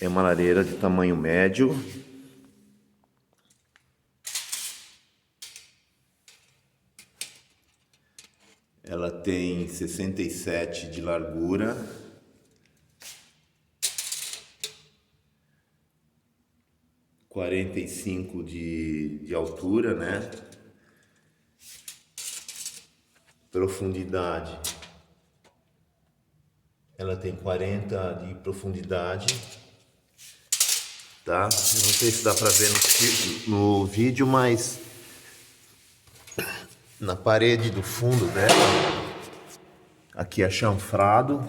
É uma lareira de tamanho médio. Ela tem 67 de largura, 45 de altura, né? Profundidade, ela tem 40 de profundidade, tá? Eu não sei se dá pra ver no vídeo, mas na parede do fundo dela, aqui é chanfrado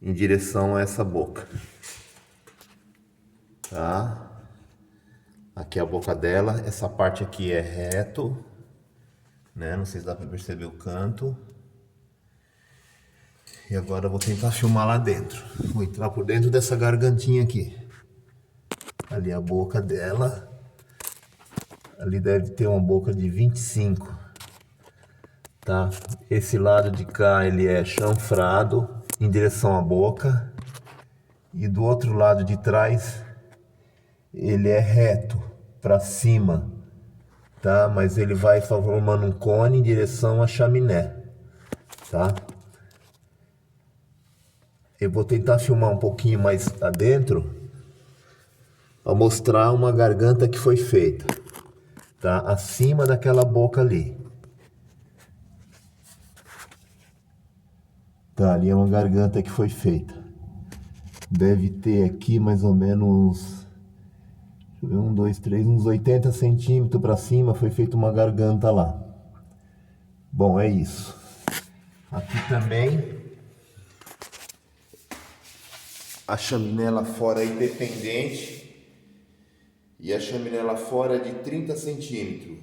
em direção a essa boca, tá? Aqui é a boca dela, essa parte aqui é reto, né? Não sei se dá pra perceber o canto. E agora eu vou tentar filmar lá dentro. Vou entrar por dentro dessa gargantinha aqui. Ali a boca dela. Ali deve ter uma boca de 25, tá? Esse lado de cá ele é chanfrado em direção à boca. E do outro lado de trás ele é reto para cima, tá? Mas ele vai formando um cone em direção à chaminé, tá? Eu vou tentar filmar um pouquinho mais adentro para mostrar uma garganta que foi feita, tá? Acima daquela boca ali. Tá, ali é uma garganta que foi feita. Deve ter aqui mais ou menos, deixa eu ver, 1, 2, 3, uns 80 centímetros para cima foi feita uma garganta lá. Bom, é isso. Aqui também a chaminé lá fora é independente e a chaminé lá fora é de 30 centímetros.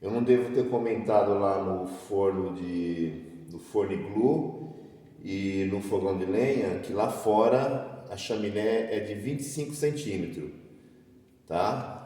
Eu não devo ter comentado lá no forno do Forniglu e no fogão de lenha que lá fora a chaminé é de 25 centímetros, tá?